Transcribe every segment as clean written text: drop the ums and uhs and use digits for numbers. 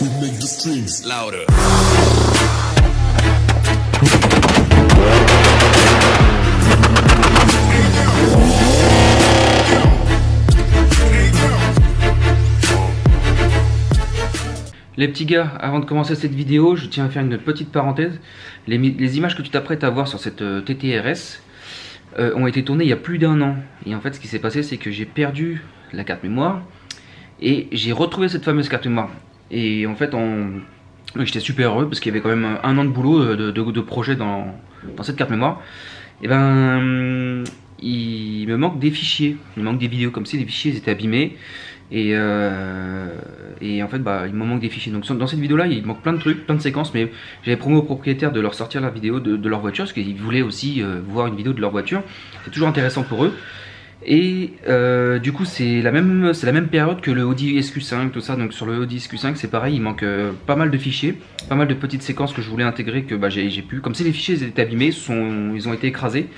We make the streams louder. Les petits gars, avant de commencer cette vidéo, je tiens à faire une petite parenthèse. Les images que tu t'apprêtes à voir sur cette TTRS ont été tournées il y a plus d'1 an. Et en fait, ce qui s'est passé, c'est que j'ai perdu la carte mémoire et j'ai retrouvé cette fameuse carte mémoire. Et en fait, j'étais super heureux parce qu'il y avait quand même 1 an de boulot de projet dans cette carte mémoire. Et ben, il me manque des fichiers, il me manque des vidéos comme si les fichiers étaient abîmés. Et en fait il me manque des fichiers. Donc dans cette vidéo là il manque plein de trucs, plein de séquences. Mais j'avais promis aux propriétaires de leur sortir la vidéo de leur voiture, parce qu'ils voulaient aussi voir une vidéo de leur voiture. C'est toujours intéressant pour eux. Et du coup c'est la même période que le Audi SQ5, tout ça. Donc sur le Audi SQ5 c'est pareil, il manque pas mal de fichiers, pas mal de petites séquences que je voulais intégrer, que j'ai pu, comme si les fichiers étaient abîmés, ils ont été écrasés.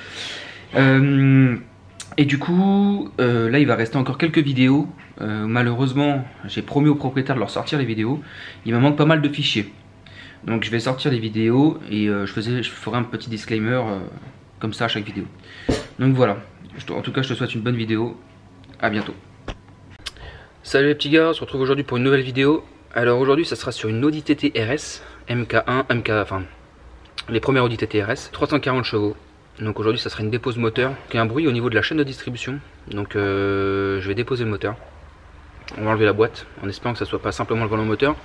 Et du coup, là il va rester encore quelques vidéos. Malheureusement, j'ai promis aux propriétaires de leur sortir les vidéos. Il me manque pas mal de fichiers. Donc je vais sortir les vidéos et je ferai un petit disclaimer comme ça à chaque vidéo. Donc voilà, en tout cas je te souhaite une bonne vidéo. À bientôt. Salut les petits gars, on se retrouve aujourd'hui pour une nouvelle vidéo. Alors aujourd'hui ça sera sur une Audi TT RS MK1, enfin les premières Audi TT RS, 340 chevaux. Donc aujourd'hui ça sera une dépose moteur. Il y a un bruit au niveau de la chaîne de distribution. Donc je vais déposer le moteur. On va enlever la boîte en espérant que ça soit pas simplement le volant moteur.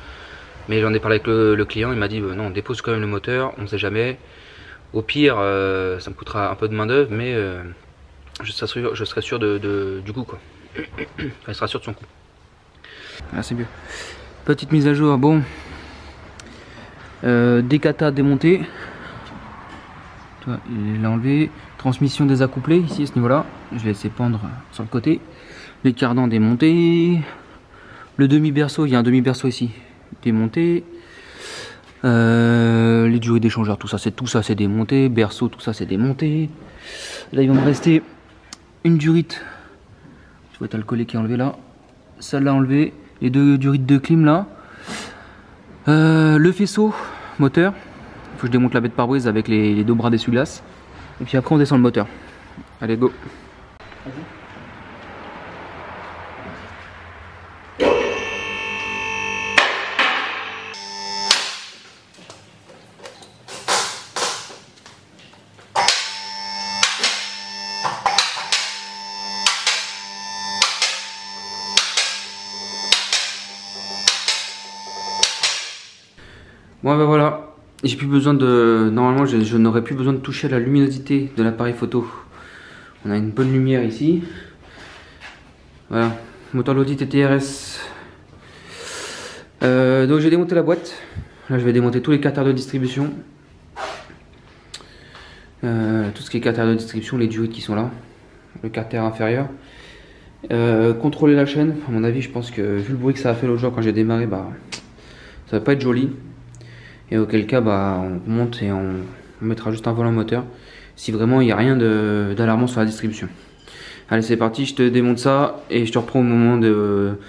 Mais j'en ai parlé avec le client, il m'a dit non, on dépose quand même le moteur, on sait jamais. Au pire ça me coûtera un peu de main d'œuvre, mais je serai sûr du coup quoi. Enfin, il sera sûr de son coup. Ah, c'est mieux. Petite mise à jour, bon. Décata démonté. Il l'a enlevé. Transmission désaccouplée ici à ce niveau là. Je l'ai laissé pendre sur le côté. Les cardans démontés. Le demi-berceau, il y a un demi-berceau ici démonté. Les durées d'échangeur, tout ça c'est démonté. Berceau, tout ça c'est démonté. Là il va me rester une durite. Je vois t'as le collet qui est enlevé là. Celle-là enlevé. Les deux durites de clim là. Le faisceau moteur. Il faut que je démonte la baie de pare-brise avec les deux bras d'essuie-glace. Et puis après on descend le moteur. Allez go. Bon ben voilà, j'ai plus besoin de... Normalement je n'aurais plus besoin de toucher à la luminosité de l'appareil photo. On a une bonne lumière ici. Voilà, moteur Audi TTRS. Donc j'ai démonté la boîte. Là je vais démonter tous les carters de distribution. Tout ce qui est carter de distribution, les durites qui sont là. Le carter inférieur. Contrôler la chaîne, à mon avis je pense que vu le bruit que ça a fait l'autre jour quand j'ai démarré, ça va pas être joli. Et auquel cas on monte et on mettra juste un volant moteur si vraiment il n'y a rien d'alarmant sur la distribution. Allez c'est parti, je te démonte ça et je te reprends au moment de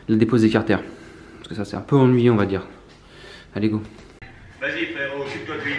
la dépose des carters. Parce que ça c'est un peu ennuyeux on va dire. Allez go. Vas-y frérot, occupe-toi de lui.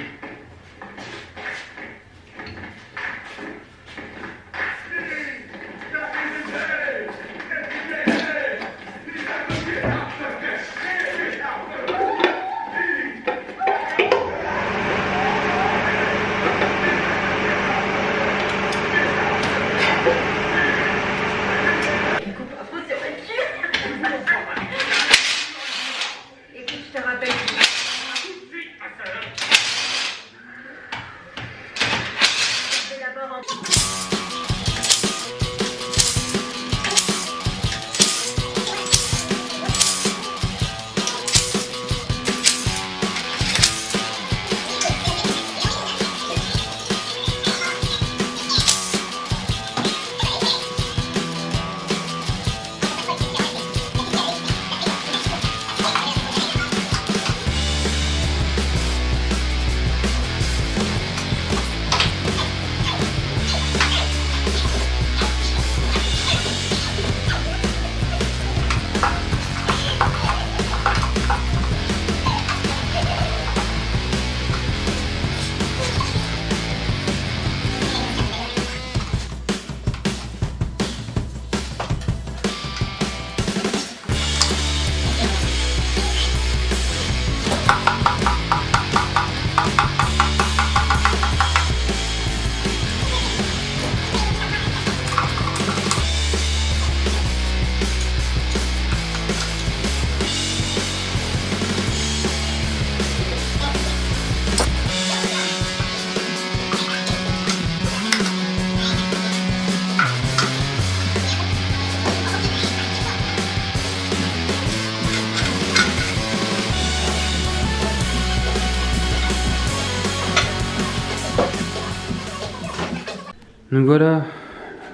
Donc voilà,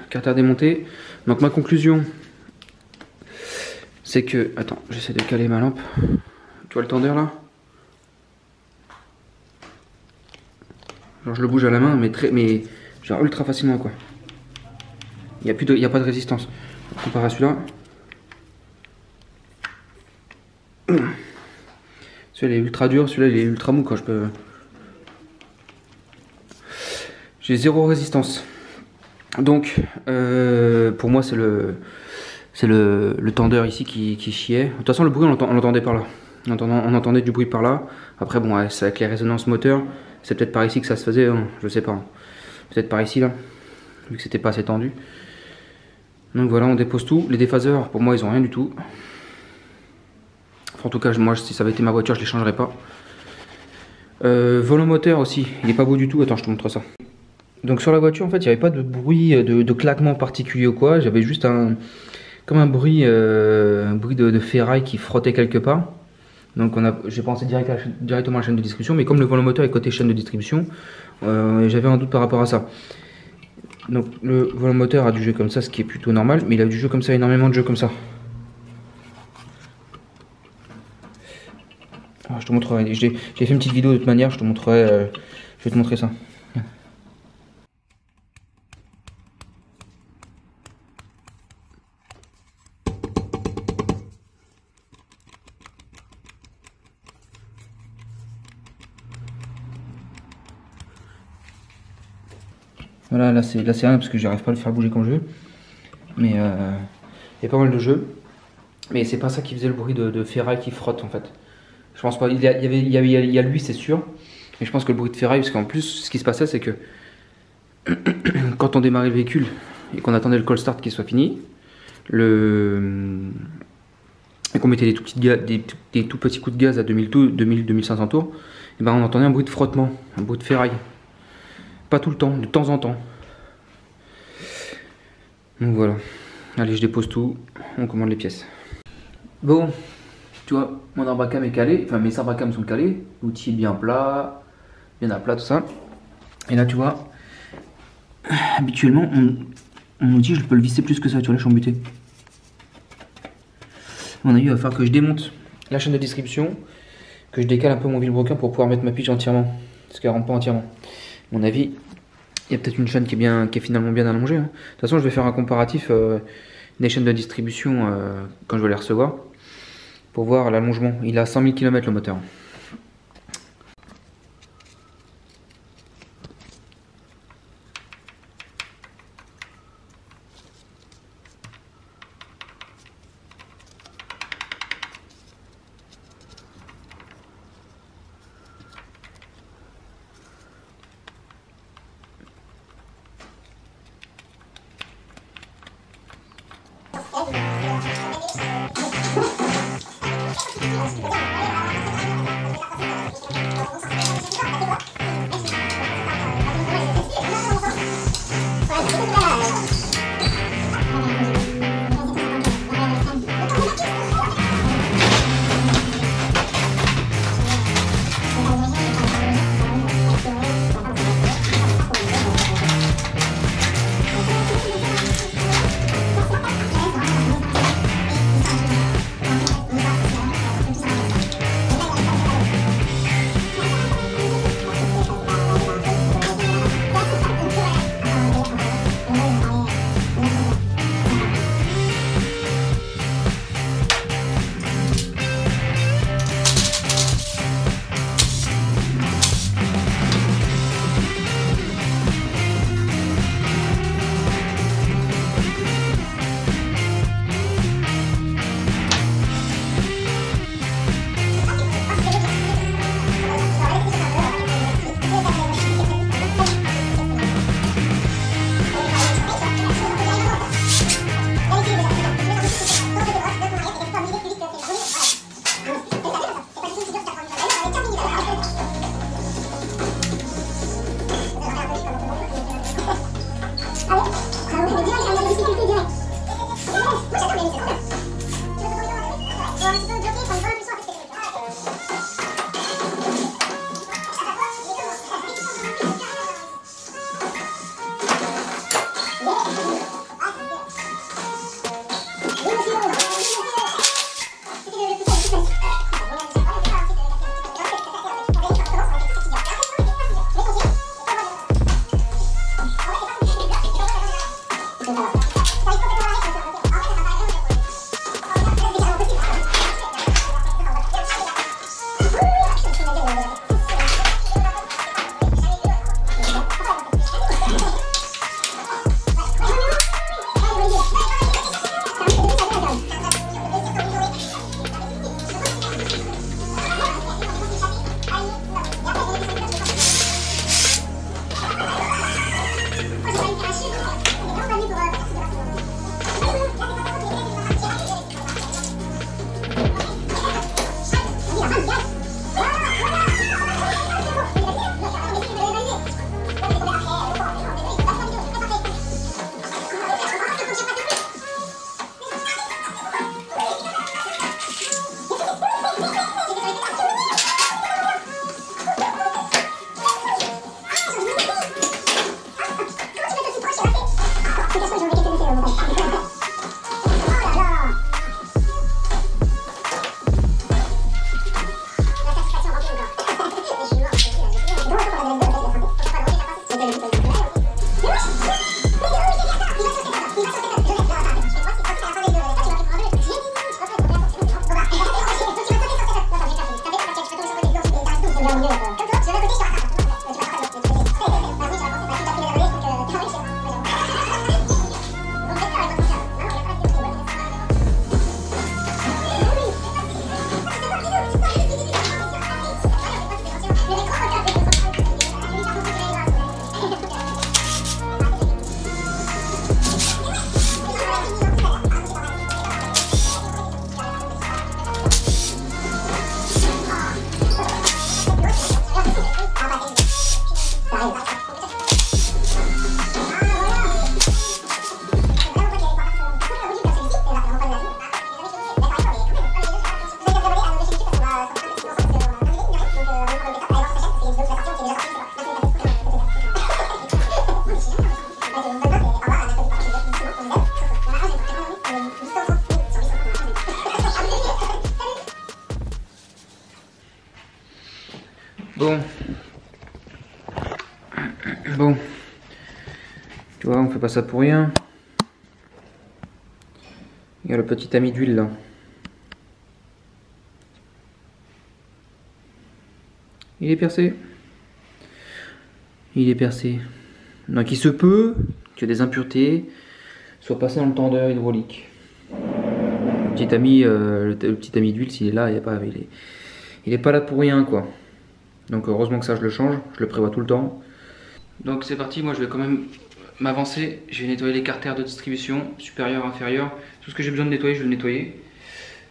carter démonté. Donc ma conclusion, c'est que... Attends, j'essaie de caler ma lampe. Tu vois le tendeur là? Genre je le bouge à la main, mais genre ultra facilement quoi. Il n'y a pas de résistance. Comparé à celui-là. Celui-là il est ultra dur, celui-là il est ultra mou quand je peux... J'ai zéro résistance. Donc pour moi c'est le tendeur ici qui chiait. De toute façon le bruit on l'entendait par là. On entendait du bruit par là. Après bon ouais, c'est avec les résonances moteurs. C'est peut-être par ici que ça se faisait, hein, je sais pas. Peut-être par ici là. Vu que c'était pas assez tendu. Donc voilà, on dépose tout. Les déphaseurs pour moi ils ont rien du tout. Enfin, en tout cas moi si ça avait été ma voiture je les changerais pas. Volant moteur aussi, il est pas beau du tout. Attends je te montre ça. Donc sur la voiture en fait il n'y avait pas de bruit de claquement particulier ou quoi. J'avais juste comme un bruit de ferraille qui frottait quelque part. Donc j'ai pensé directement à la chaîne de distribution, mais comme le volant moteur est côté chaîne de distribution, j'avais un doute par rapport à ça. Donc le volant moteur a du jeu comme ça, ce qui est plutôt normal, mais il a du jeu comme ça, énormément de jeux comme ça. Alors, je te montrerai, j'ai fait une petite vidéo de toute manière, je te montrerai, je vais te montrer ça. Voilà, là c'est rien parce que j'arrive pas à le faire bouger comme je veux. Mais il y a pas mal de jeux. Mais c'est pas ça qui faisait le bruit de ferraille qui frotte en fait. Je pense pas. Il y a lui, c'est sûr. Mais je pense que le bruit de ferraille, parce qu'en plus, ce qui se passait, c'est que quand on démarrait le véhicule et qu'on attendait le call start qui soit fini, et qu'on mettait des tout petits coups de gaz à 2000-2500 tours, et ben on entendait un bruit de frottement, un bruit de ferraille. Pas tout le temps, de temps en temps. Donc voilà. Allez, je dépose tout. On commande les pièces. Bon, tu vois, mon arbre à cam est calé. Enfin, mes arbres à cam sont calés. L'outil est bien plat. Bien à plat, tout ça. Et là, tu vois, habituellement, mon outil, je peux le visser plus que ça. Tu vois, là, je suis embuté. À mon avis, il va falloir que je démonte la chaîne de distribution. Que je décale un peu mon vilebrequin pour pouvoir mettre ma pige entièrement. Parce qu'elle ne rentre pas entièrement. À mon avis, il y a peut-être une chaîne qui est finalement bien allongée. Hein. De toute façon, je vais faire un comparatif des chaînes de distribution quand je vais les recevoir pour voir l'allongement. Il a 100 000 km le moteur. Bon, tu vois, on fait pas ça pour rien. Il y a le petit tamis d'huile là. Il est percé. Il est percé. Donc il se peut que des impuretés soient passées dans le tendeur hydraulique. Le petit tamis d'huile, s'il est là, il est pas là pour rien quoi. Donc heureusement que ça je le change, je le prévois tout le temps. Donc c'est parti, moi je vais quand même m'avancer. Je vais nettoyer les carters de distribution, supérieur, inférieur. Tout ce que j'ai besoin de nettoyer, je vais le nettoyer.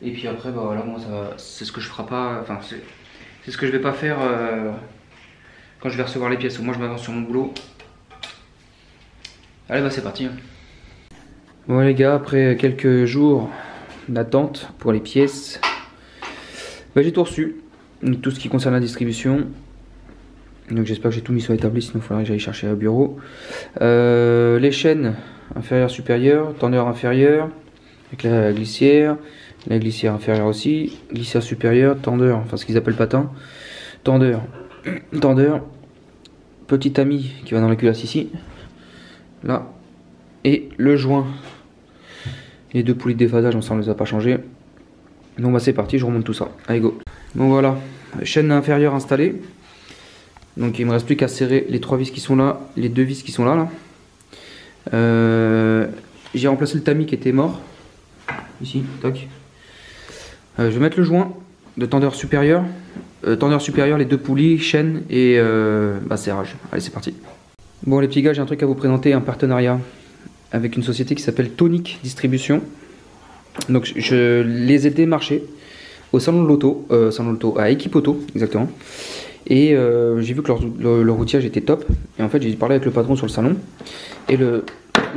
Et puis après, bah voilà, moi c'est ce que je ferai pas, enfin c'est ce que je vais pas faire quand je vais recevoir les pièces. Moi je m'avance sur mon boulot. Allez, bah c'est parti. Bon les gars, après quelques jours d'attente pour les pièces, bah, j'ai tout reçu. Tout ce qui concerne la distribution. Donc j'espère que j'ai tout mis sur l'établi, sinon il faudrait que j'aille chercher au bureau. Les chaînes inférieures, supérieures, tendeur inférieur avec la glissière inférieure aussi, glissière supérieure, tendeur, enfin ce qu'ils appellent patin, tendeur, petit tamis qui va dans la culasse ici, là, et le joint. Les deux poulies de déphasage, on ne les a pas changées. Donc bah c'est parti, je remonte tout ça. Allez go. Bon voilà, chaîne inférieure installée. Donc il me reste plus qu'à serrer les 3 vis qui sont là, les 2 vis qui sont là. J'ai remplacé le tamis qui était mort. Ici, toc. Je vais mettre le joint de tendeur supérieur. Les 2 poulies, chaîne et serrage. Allez c'est parti. Bon les petits gars, j'ai un truc à vous présenter, un partenariat avec une société qui s'appelle Tonic Distribution. Donc je les ai démarchés au salon de l'auto, à Équipe Auto exactement. Et j'ai vu que leur outillage était top. Et en fait j'ai parlé avec le patron sur le salon. Et le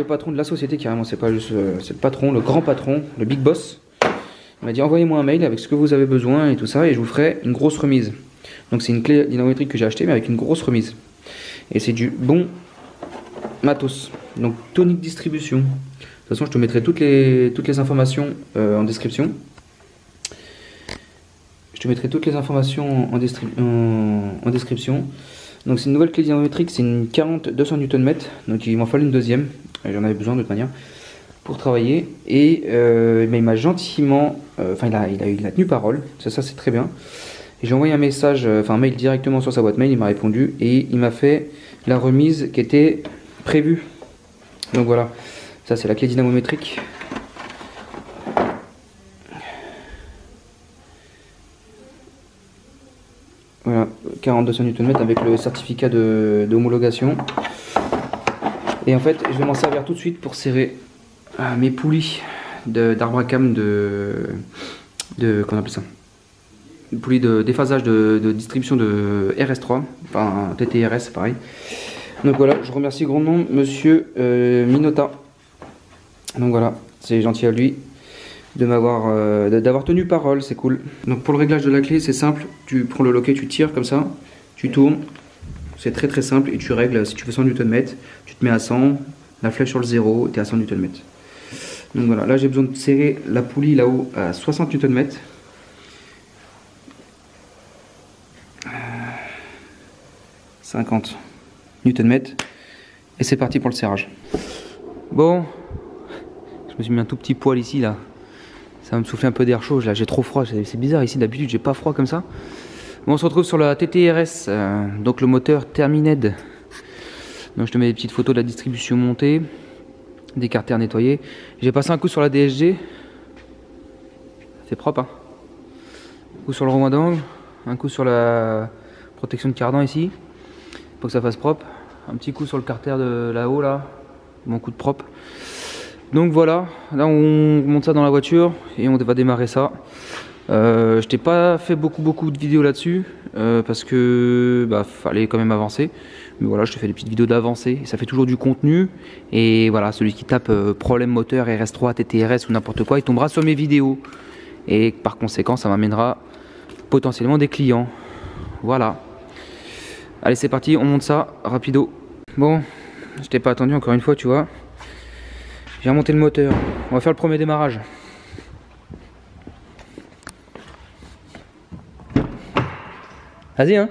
patron de la société carrément, c'est pas juste c'est le patron, le grand patron, le big boss. Il m'a dit envoyez-moi un mail avec ce que vous avez besoin et tout ça, et je vous ferai une grosse remise. Donc c'est une clé dynamométrique que j'ai acheté mais avec une grosse remise. Et c'est du bon matos. Donc Tonic Distribution. De toute façon je te mettrai toutes les informations en description. Je te mettrai toutes les informations en description. Donc c'est une nouvelle clé dynamométrique, c'est une 40-200 Nm. Donc il m'en fallait une deuxième. J'en avais besoin de toute manière pour travailler. Et il m'a gentiment, il a tenu parole. Ça c'est très bien. Et j'ai envoyé un message, un mail directement sur sa boîte mail. Il m'a répondu et il m'a fait la remise qui était prévue. Donc voilà, ça c'est la clé dynamométrique. Voilà, 4200 Nm avec le certificat d'homologation. Et en fait, je vais m'en servir tout de suite pour serrer mes poulies d'arbre à cam qu'on appelle ça, une poulie de déphasage de distribution de RS3, enfin TTRS, c'est pareil. Donc voilà, je remercie grandement monsieur Minota. Donc voilà, c'est gentil à lui d'avoir tenu parole, c'est cool. Donc pour le réglage de la clé, c'est simple, tu prends le loquet, tu tires comme ça, tu tournes, c'est très simple et tu règles. Si tu veux 100 Nm, tu te mets à 100, la flèche sur le 0, tu es à 100 Nm. Donc voilà, là j'ai besoin de serrer la poulie là-haut à 60 Nm. 50 Nm et c'est parti pour le serrage. Bon, je me suis mis un tout petit poil ici là. Ça va me souffler un peu d'air chaud, là j'ai trop froid, c'est bizarre ici, d'habitude j'ai pas froid comme ça. Bon, on se retrouve sur la TTRS, donc le moteur Termined. Donc je te mets des petites photos de la distribution montée, des carters nettoyés. J'ai passé un coup sur la DSG, c'est propre hein. Un coup sur le roulement d'angle, un coup sur la protection de cardan ici, pour que ça fasse propre. Un petit coup sur le carter de là-haut là, bon coup de propre. Donc voilà, là on monte ça dans la voiture et on va démarrer ça. Je t'ai pas fait beaucoup de vidéos là-dessus parce que fallait quand même avancer. Mais voilà, je te fais des petites vidéos d'avancée, ça fait toujours du contenu. Et voilà, celui qui tape problème moteur RS3, TTRS ou n'importe quoi, il tombera sur mes vidéos. Et par conséquent, ça m'amènera potentiellement des clients. Voilà. Allez, c'est parti, on monte ça rapido. Bon, je t'ai pas attendu encore une fois, tu vois. J'ai remonté le moteur. On va faire le premier démarrage. Vas-y hein.